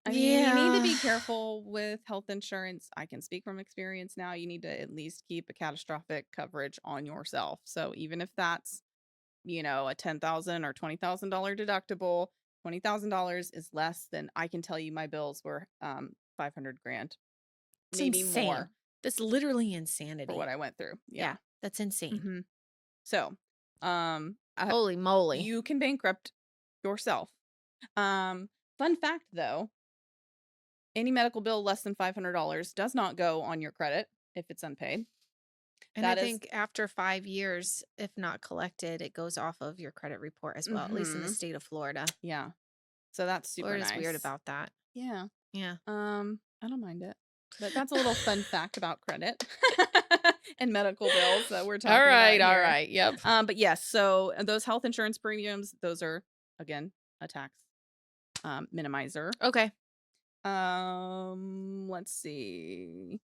I mean, you need to be Yeah. careful with health insurance. I can speak from experience now. You need to at least keep a catastrophic coverage on yourself. So even if that's, a $10,000 or $20,000 deductible, $20,000 is less than, I can tell you my bills were 500 grand, It's maybe insane. more That's literally for insanity. what I went through. Yeah, that's insane. Mhm. So, Holy moly. you can bankrupt yourself. Fun fact though, any medical bill less than $500 does not go on your credit if it's unpaid. And That I is- think after 5 years, if not collected, it goes off of your credit report as well, at least in the Mhm. state of Florida. Yeah. So that's super Florida's nice. weird about that. Yeah. Yeah. I don't mind it. But that's a little fun fact about credit and medical bills that we're talking All right, about all here. right. Yep. But yes, so those health insurance premiums, those are again a tax minimizer. Okay. Let's see.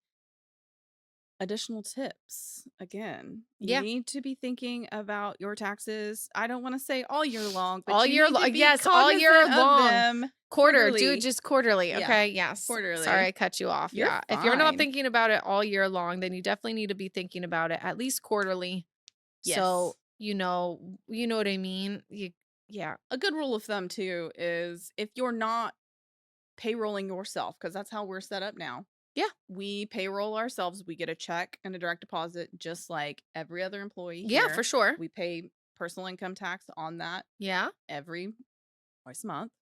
Additional tips. Again, you Yeah. need to be thinking about your taxes. I don't want to say all year long, but All you year need to long. be Yes, all year cognizant of long. them Quarter, do it quarterly. just quarterly. Yeah, Okay. Yes. Sorry, quarterly. I cut you off. You're Yeah. If you're not fine. thinking about it all year long, then you definitely need to be thinking about it at least quarterly. So, Yes. you know what I mean? Yeah. A good rule of thumb too is if you're not payrolling yourself, because that's how we're set up now. Yeah. We payroll ourselves. We get a check and a direct deposit just like every other employee Yeah, for here. sure. We pay personal income tax on that Yeah. every twice a month.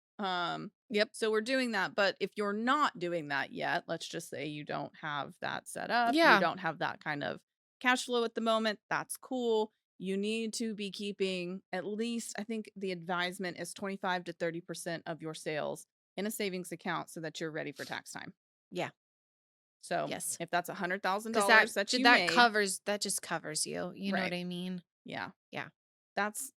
Yep. So we're doing that. But if you're not doing that yet, let's just say you don't have that set up, you Yeah. don't have that kind of cash flow at the moment, that's cool. You need to be keeping at least, I think the advisement is 25 to 30% of your sales in a savings account so that you're ready for tax time. Yeah. So Yes. if that's Because $100,000 that you that made, just covers you. You know what right? I mean? Yeah, Yeah. that's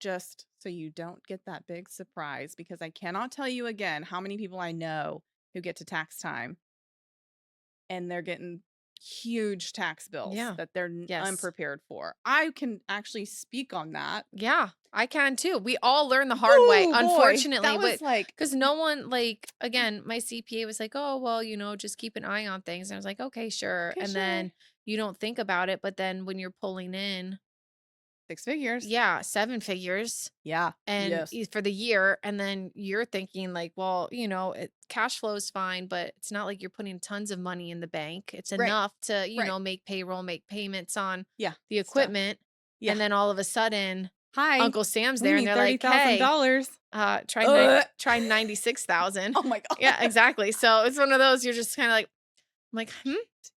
just so you don't get that big surprise, because I cannot tell you again how many people I know who get to tax time and they're getting huge tax bills Yeah. that they're Yes. unprepared for. I can actually speak on that. Yeah. I can too. We all learn the hard way, Woo, boy, unfortunately. that was like, Because no one, like, again, my CPA was like, oh, well, just keep an eye on things. And I was like, okay, sure. okay, And sure. then you don't think about it. But then when you're pulling in, 6 figures. yeah, 7 figures Yeah. and Yes. for the year, and then you're thinking like, well, cash flow is fine, but it's not like you're putting tons of money in the bank. It's Right. enough to Right. make payroll, make payments on Yeah. the stuff. equipment. Yeah. And then all of a sudden Hi. Uncle Sam's we there and need they're like, hey, $30,000. try 96,000. Oh my god. Yeah, exactly. So it's one of those, you're just kind of like, I'm like,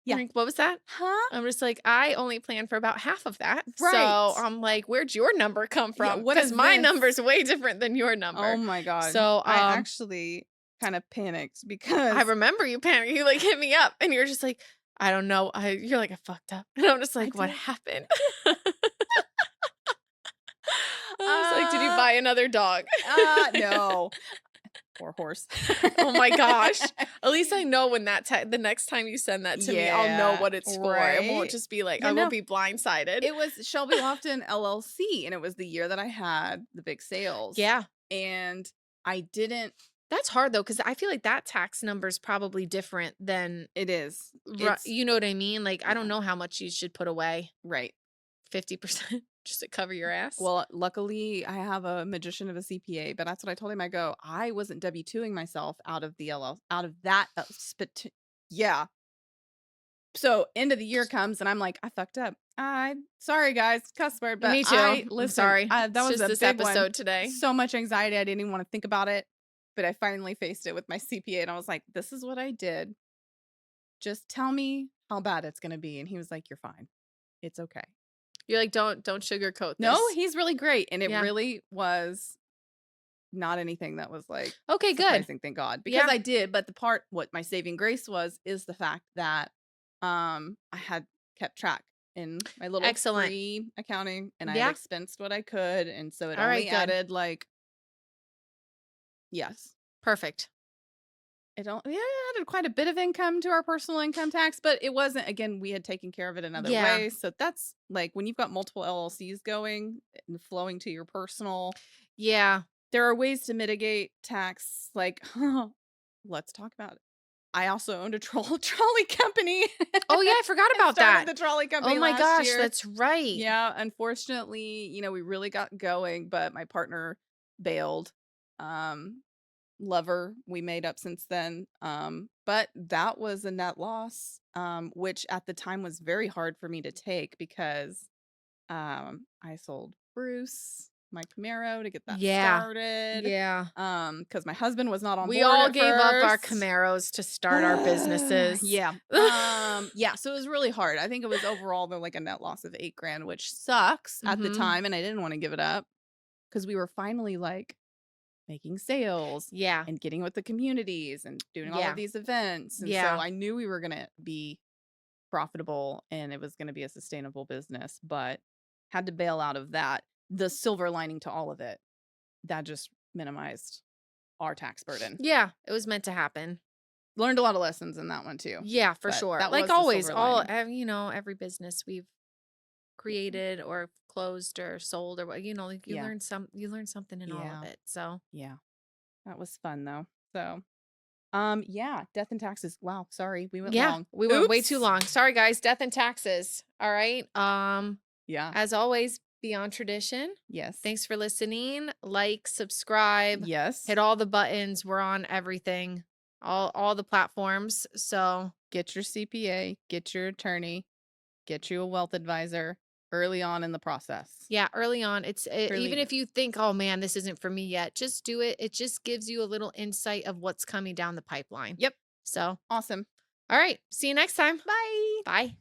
Yeah. Like, what was that? Huh? I'm just like, I only planned for about half of that. So Right. I'm like, where'd your number come Yeah, from? what Because is my this? number's way different than your number. Oh my god. So I actually kind of panicked I because remember you panicking. You like hit me up and you're just like, I don't know. You're like, I fucked up. And I'm just I like, what did. happened? I was like, did you buy another dog? No. Or horse. Oh my gosh. At least I know when the next time you send that to me, I'll know Yeah, what it's for. It won't right? just be like, Yeah, I no. won't be blindsided. It was Shelby Lofton LLC, and it was the year that I had the big sales. Yeah. And I didn't. That's hard though, because I feel like that tax number is probably different than, It is. you know what I mean? Like, I don't know how much you should put away. Right. 50% just to cover your ass. Well, luckily, I have a magician of a CPA, but that's what I told him. I go, I wasn't W-2ing myself out of the out of that. Yeah. So end of the year comes, and I'm like, I fucked up. Sorry guys, cuss word, but Me too. I'm listen, sorry. that It's was just a this big episode one. today. So much anxiety, I didn't even want to think about it. But I finally faced it with my CPA, and I was like, this is what I did. Just tell me how bad it's gonna be. And he was like, you're fine. It's okay. You're like, don't sugarcoat this. No, he's really great. And it Yeah. really was not anything that was like Okay, good. surprising, thank God. Because Yeah. I did, but what my saving grace was is the fact that I had kept track in my little Excellent. free accounting, and I Yeah. had expensed what I could, and so it All right, only good. added like Perfect. it added quite a bit of income to our personal income tax, but it wasn't, again, we had taken care of it another Yeah. way. So that's like when you've got multiple LLCs going and flowing to your personal, Yeah. there are ways to mitigate tax. Like, let's talk about it. I also owned a trolley company. Oh yeah, I forgot I about started that. the trolley company Oh my last gosh, year. that's right. Yeah, unfortunately, we really got going, but my partner bailed. Lover, we made up since then. But that was a net loss, which at the time was very hard for me to take because I sold Bruce my Camaro to get that Yeah. started. Yeah. Because my husband was not on We board all at gave up our first. Camaros to start our businesses. Yeah. Yeah. So it was really hard. I think it was overall like a net loss of $8,000, which sucks at the Mhm. time, and I didn't want to give it up because we were finally like making sales Yeah. and getting with the communities and doing all Yeah. of these events. And Yeah. so I knew we were gonna be profitable and it was gonna be a sustainable business, but had to bail out of that. The silver lining to all of it, that just minimized our tax burden. Yeah, it was meant to happen. Learned a lot of lessons in that one too. Yeah, for But sure. that Like was the always, silver lining. every business we've created or closed or sold or what, like Yeah. you learn something in all of Yeah. it. So, Yeah. That was fun though. So, yeah, death and taxes. Wow, sorry, we went yeah, long. we went way too Oops. long. Sorry guys, death and taxes. All right. Yeah. As always, beyond tradition. Yes. Thanks for listening. Like, subscribe, Yes. hit all the buttons. We're on everything. All the platforms. So, Get your CPA, get your attorney, get you a wealth advisor early on in the process. yeah, early on, even Really. if you think, "Oh man, this isn't for me yet," just do it. It just gives you a little insight of what's coming down the pipeline. Yep. So, Awesome. all right, see you next time. Bye. Bye.